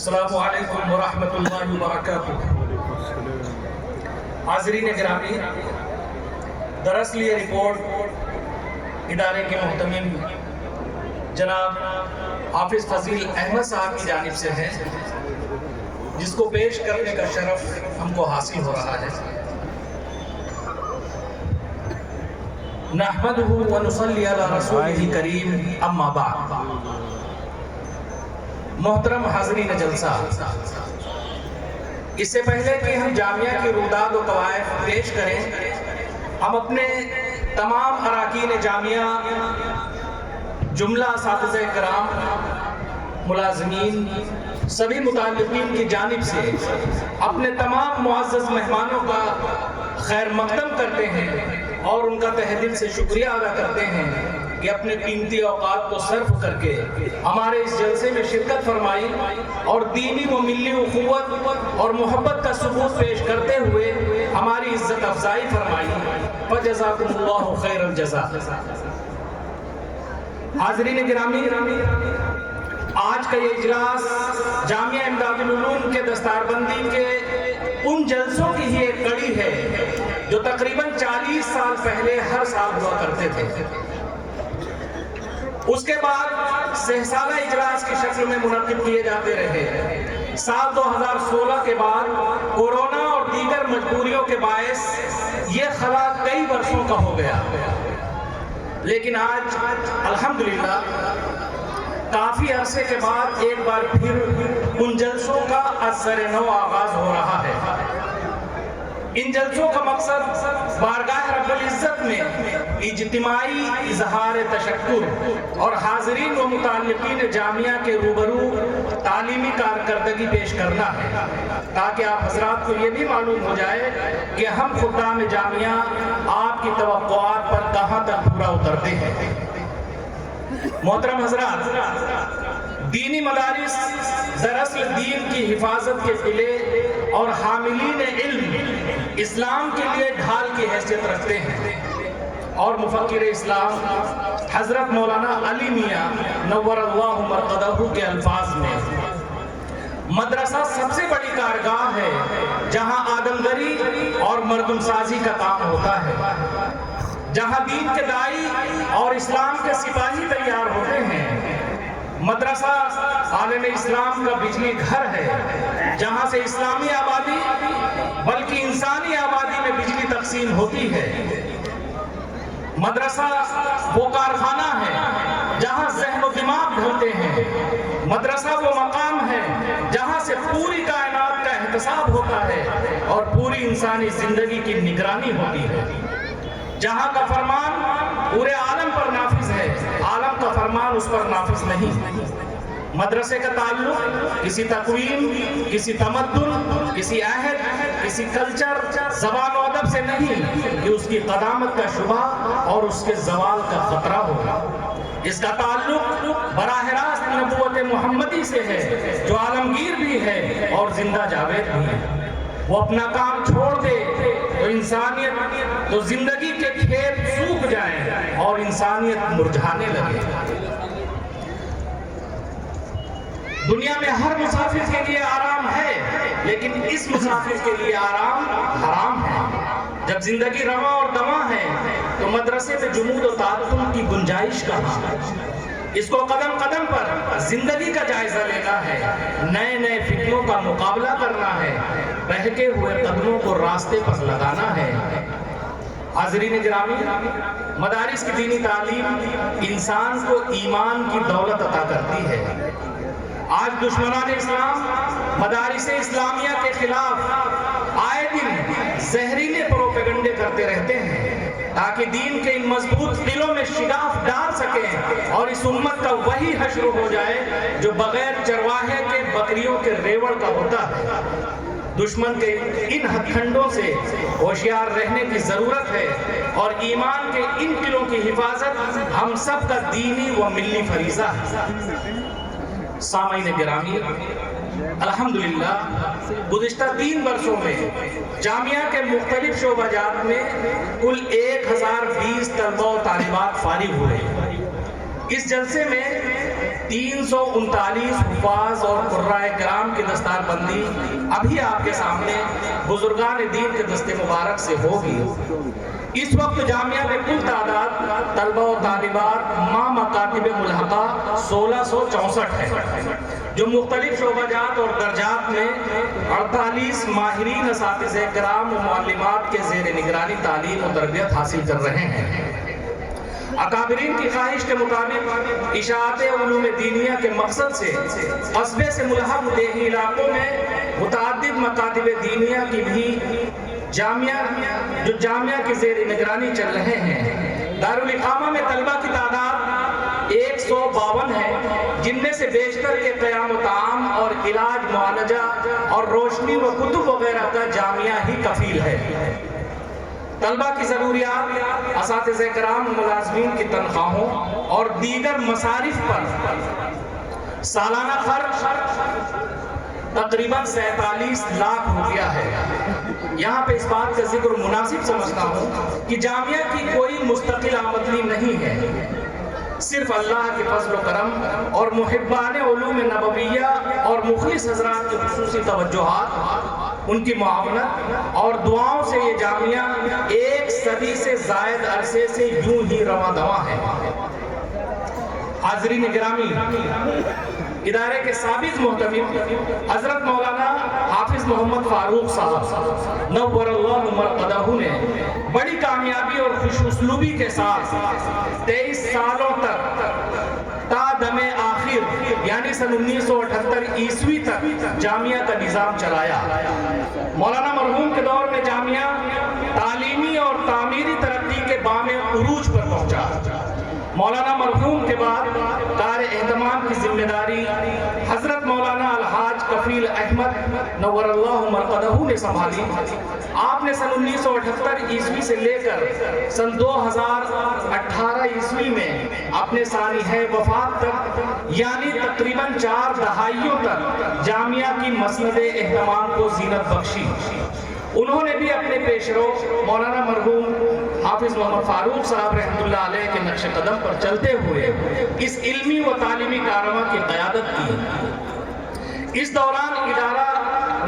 السلام علیکم ورحمۃ اللہ وبرکاتہ۔ حاضرین گرامی، دراصل یہ رپورٹ ادارے کے محتمم جناب حافظ فضیل احمد صاحب کی جانب سے ہے، جس کو پیش کرنے کا شرف ہم کو حاصل ہو رہا ہے۔ نحمدہ ونصلی علی رسولہ کریم، اما بعد۔ محترم حاضرین جلسہ، اس سے پہلے کہ ہم جامعہ کی روداد و قوائف پیش کریں، ہم اپنے تمام اراکین جامعہ، جملہ اساتذہ کرام، ملازمین، سبھی متعلقین کی جانب سے اپنے تمام معزز مہمانوں کا خیر مقدم کرتے ہیں اور ان کا تہ دل سے شکریہ ادا کرتے ہیں کہ اپنے قیمتی اوقات کو صرف کر کے ہمارے اس جلسے میں شرکت فرمائی اور دینی و ملی اخوت اور محبت کا ثبوت پیش کرتے ہوئے ہماری عزت افزائی فرمائی۔ فجزاکم اللہ خیر الجزا۔ حاضرین گرامی، آج کا یہ اجلاس جامعہ امداد العلوم کے دستار بندی کے ان جلسوں کی ہی ایک کڑی ہے جو تقریباً 40 سال پہلے ہر سال ہوا کرتے تھے۔ اس کے بعد سہ سالہ اجلاس کی شکل میں منعقد کیے جاتے رہے۔ سال 2016 کے بعد کورونا اور دیگر مجبوریوں کے باعث یہ خلا کئی برسوں کا ہو گیا، لیکن آج الحمدللہ کافی عرصے کے بعد ایک بار پھر ان جلسوں کا از سر نو آغاز ہو رہا ہے۔ ان جلسوں کا مقصد بارگاہ رب العزت میں اجتماعی اظہار تشکر اور حاضرین و متعلقین جامعہ کے روبرو تعلیمی کارکردگی پیش کرنا ہے، تاکہ آپ حضرات کو یہ بھی معلوم ہو جائے کہ ہم خدام جامعہ آپ کی توقعات پر کہاں تک پورا اترتے ہیں۔ محترم حضرات، دینی مدارس دراصل دین کی حفاظت کے قلعے اور حاملین علم اسلام کے لیے ڈھال کی حیثیت رکھتے ہیں، اور مفکر اسلام حضرت مولانا علی میاں نور اللہ مرقدہ کے الفاظ میں مدرسہ سب سے بڑی کارگاہ ہے جہاں آدمگری اور مردم سازی کا کام ہوتا ہے، جہاں دین کے داعی اور اسلام کے سپاہی تیار ہوتے ہیں۔ مدرسہ عالم اسلام کا بجلی گھر ہے جہاں سے اسلامی آبادی بلکہ انسانی آبادی میں بجلی تقسیم ہوتی ہے۔ مدرسہ وہ کارخانہ ہے جہاں ذہن و دماغ ڈھلتے ہیں۔ مدرسہ وہ مقام ہے جہاں سے پوری کائنات کا احتساب ہوتا ہے اور پوری انسانی زندگی کی نگرانی ہوتی ہے، جہاں کا فرمان پورے عالم پر نافذ ہے، عالم کا فرمان اس پر نافذ نہیں۔ مدرسے کا تعلق کسی تقویم، کسی تمدن، کسی عہد، کسی کلچر، زبان و ادب سے نہیں کہ اس کی قدامت کا شبہ اور اس کے زوال کا خطرہ ہوگا۔ اس کا تعلق براہ راست نبوت محمدی سے ہے جو عالمگیر بھی ہے اور زندہ جاوید بھی ہے۔ وہ اپنا کام چھوڑ دے تو انسانیت تو زندگی کے کھیت سوکھ جائیں اور انسانیت مرجھانے لگے۔ دنیا میں ہر مسافر کے لیے آرام ہے، لیکن اس مسافر کے لیے آرام حرام ہے۔ جب زندگی رواں اور دواں ہے تو مدرسے میں جمود و تعدد کی گنجائش کہاں؟ اس کو قدم قدم پر زندگی کا جائزہ لینا ہے، نئے نئے فتنوں کا مقابلہ کرنا ہے، بہکے ہوئے قدموں کو راستے پر لگانا ہے۔ حاضرین گرامی، مدارس کی دینی تعلیم انسان کو ایمان کی دولت عطا کرتی ہے۔ آج دشمنان اسلام مدارس اسلامیہ کے خلاف آئے دن زہریلے پروپیگنڈے کرتے رہتے ہیں تاکہ دین کے ان مضبوط قلعوں میں شگاف ڈال سکیں اور اس امت کا وہی حشر ہو جائے جو بغیر چرواہے کے بکریوں کے ریوڑ کا ہوتا ہے۔ دشمن کے ان ہتھ کنڈوں سے ہوشیار رہنے کی ضرورت ہے اور ایمان کے ان قلعوں کی حفاظت ہم سب کا دینی و ملی فریضہ ہے۔ سامعین گرامی، الحمدللہ گزشتہ 3 برسوں میں جامعہ کے مختلف شعبہ جات میں کل 1020 طلبہ و طالبات فارغ ہوئے۔ اس جلسے میں 339 حفاظ اور قرائے کرام کی دستار بندی ابھی آپ کے سامنے بزرگان دین کے دست مبارک سے ہوگی۔ اس وقت جامعہ میں کل تعداد طلبہ و طالبات ماں مکاتب ملحقہ 1664 ہے، جو مختلف شعبہ جات اور درجات میں 48 ماہرین اساتذہ کرام و معلمات کے زیر نگرانی تعلیم و تربیت حاصل کر رہے ہیں۔ اکابرین کی خواہش کے مطابق اشاعت علوم دینیہ کے مقصد سے قصبے سے ملحق دیہی علاقوں میں متعدد مکاتب دینیہ کی بھی جامعہ کی زیر نگرانی چل رہے ہیں۔ دارالاقامہ میں طلبہ کی تعداد 152 ہے، جن میں سے بیشتر کے قیام و طعام اور علاج معالجہ اور روشنی و کتب وغیرہ کا جامعہ ہی کفیل ہے۔ طلبہ کی ضروریات، اساتذہ کرام و ملازمین کی تنخواہوں اور دیگر مصارف پر سالانہ خرچ تقریباً 47 لاکھ روپیہ ہے۔ یہاں پہ اس بات کا ذکر مناسب سمجھتا ہوں کہ جامعہ کی کوئی مستقل آمدنی نہیں ہے، صرف اللہ کے فضل و کرم اور محبان علوم نبویہ اور مخلص حضرات کی خصوصی توجہات، ان کی معاونت اور دعاؤں سے یہ جامعہ 1 صدی سے زائد عرصے سے یوں ہی رواں دواں ہے۔ حاضرین گرامی، ادارے کے سابق محتمم حضرت مولانا حافظ محمد فاروق صاحب نور اللہ مرقدہ نے بڑی کامیابی اور خوش اسلوبی کے ساتھ 23 سالوں تک تا دم آخر یعنی سن 1978 عیسوی تک جامعہ کا نظام چلایا۔ مولانا مرحوم کے دور میں جامعہ تعلیمی اور تعمیری ترقی کے بام عروج پر پہنچا۔ مولانا مرحوم کے بعد کار اہتمام کی ذمہ داری حضرت مولانا الحاج کفیل احمد نور اللہ مرقدہ نے سنبھالی۔ آپ نے سن 1978 عیسوی سے لے کر سن 2018 عیسوی میں اپنے سانحہ وفات تک یعنی تقریباً 4 دہائیوں تک جامعہ کی مسند اہتمام کو زینت بخشی۔ انہوں نے بھی اپنے پیشرو مولانا مرحوم حافظ محمد فاروق صاحب رحمۃ اللہ علیہ کے نقش قدم پر چلتے ہوئے اس علمی و تعلیمی کاررواں کی قیادت کی۔ اس دوران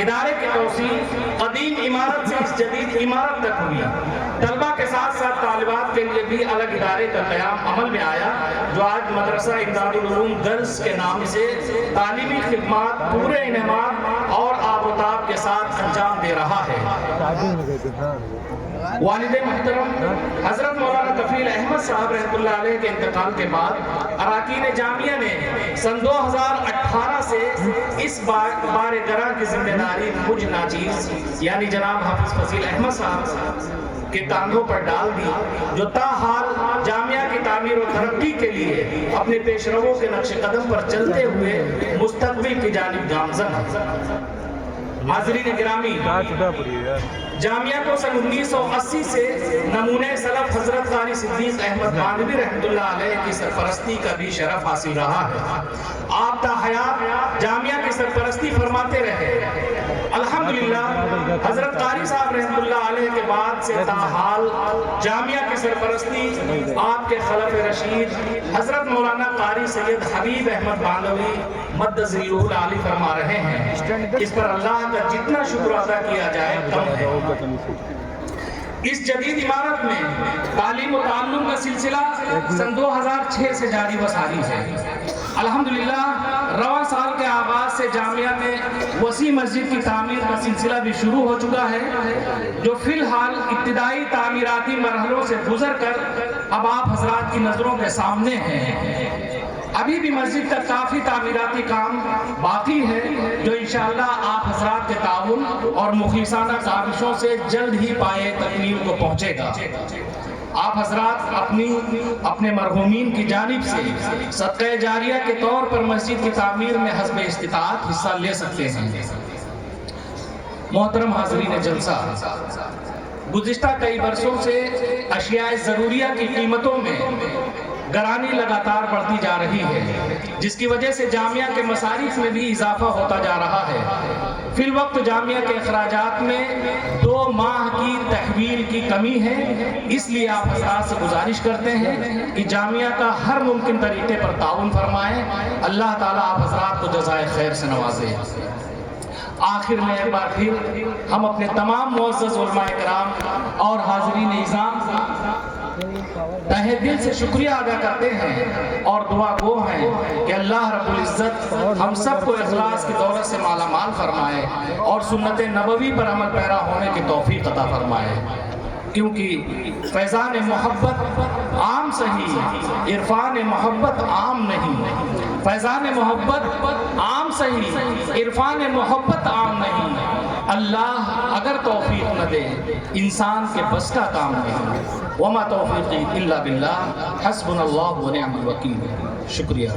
ادارے کی توسیع قدیم عمارت سے اس جدید عمارت تک ہوئی۔ طلبہ کے ساتھ ساتھ طالبات کے لیے بھی الگ ادارے کا قیام عمل میں آیا، جو آج مدرسہ امداد العلوم گرلز کے نام سے تعلیمی خدمات پورے انعامات اور آب و تاب کے ساتھ انجام دے رہا ہے۔ والد محترم حضرت مولانا کفیل احمد صاحب رحمۃ اللہ علیہ کے انتقال کے بعد اراکین جامعہ نے سن 2018 سے اس بار گراں کی ذمہ داری مجھ ناچیز یعنی جناب حافظ فضیل احمد صاحب کے کاندھوں پر ڈال دی، جو تاحال جامعہ کی تعمیر و ترقی کے لیے اپنے پیشرووں کے نقش قدم پر چلتے ہوئے مستقبل کی جانب گامزن ہے۔ حاضرین گرامی، جامعہ کو سن 1980 سے نمونہ سلف حضرت قاری صدیق احمد مانوی رحمۃ اللہ علیہ کی سرپرستی کا بھی شرف حاصل رہا ہے۔ آپ تا حیات جامعہ کی سرپرستی فرماتے رہے۔ الحمدللہ حضرت قاری صاحب رحمۃ اللہ علیہ کے بعد سے تاحال جامعہ کی سرپرستی آپ کے خلف رشید حضرت مولانا قاری سید حبیب احمد مانوی مد ذریعہ العالی فرما رہے ہیں۔ اس پر اللہ کا جتنا شکر ادا کیا جائے کم ہے۔ اس جدید عمارت میں تعلیم و تعلم کا سلسلہ سن 2006 سے جاری و ساری ہے۔ الحمدللہ رواں سال کے آغاز سے جامعہ میں وسیع مسجد کی تعمیر کا سلسلہ بھی شروع ہو چکا ہے، جو فی الحال ابتدائی تعمیراتی مرحلوں سے گزر کر اب آپ حضرات کی نظروں کے سامنے ہے۔ ابھی بھی مسجد کا کافی تعمیراتی کام باقی ہے، جو انشاءاللہ آپ حضرات کے تعاون اور مخلصانہ کاوشوں سے جلد ہی پائے تکمیل کو پہنچے گا۔ آپ حضرات اپنے مرحومین کی جانب سے صدقہ جاریہ کے طور پر مسجد کی تعمیر میں حسب استطاعت حصہ لے سکتے ہیں۔ محترم حاضرین جلسہ، گزشتہ کئی برسوں سے اشیاء ضروریہ کی قیمتوں میں گرانی لگاتار بڑھتی جا رہی ہے، جس کی وجہ سے جامعہ کے مصارف میں بھی اضافہ ہوتا جا رہا ہے۔ فی الوقت جامعہ کے اخراجات میں 2 ماہ کی تحویل کی کمی ہے، اس لیے آپ حضرات سے گزارش کرتے ہیں کہ جامعہ کا ہر ممکن طریقے پر تعاون فرمائیں۔ اللہ تعالیٰ آپ حضرات کو جزائے خیر سے نوازے۔ آخر میں ایک بار پھر ہم اپنے تمام معزز علماء کرام اور حاضرین اعزام تہہ دل سے شکریہ ادا کرتے ہیں اور دعا گو ہیں کہ اللہ رب العزت ہم سب کو اخلاص کی دولت سے مالا مال فرمائے اور سنت نبوی پر عمل پیرا ہونے کی توفیق عطا فرمائے، کیونکہ فیضان محبت عام صحیح، عرفان محبت عام نہیں۔ فیضان محبت عام صحیح، عرفان محبت عام نہیں۔ اللہ اگر توفیق نہ دے انسان کے بس کا کام نہیں۔ وما توفیقی الا باللہ، حسبنا اللہ ونعم الوکیل۔ شکریہ۔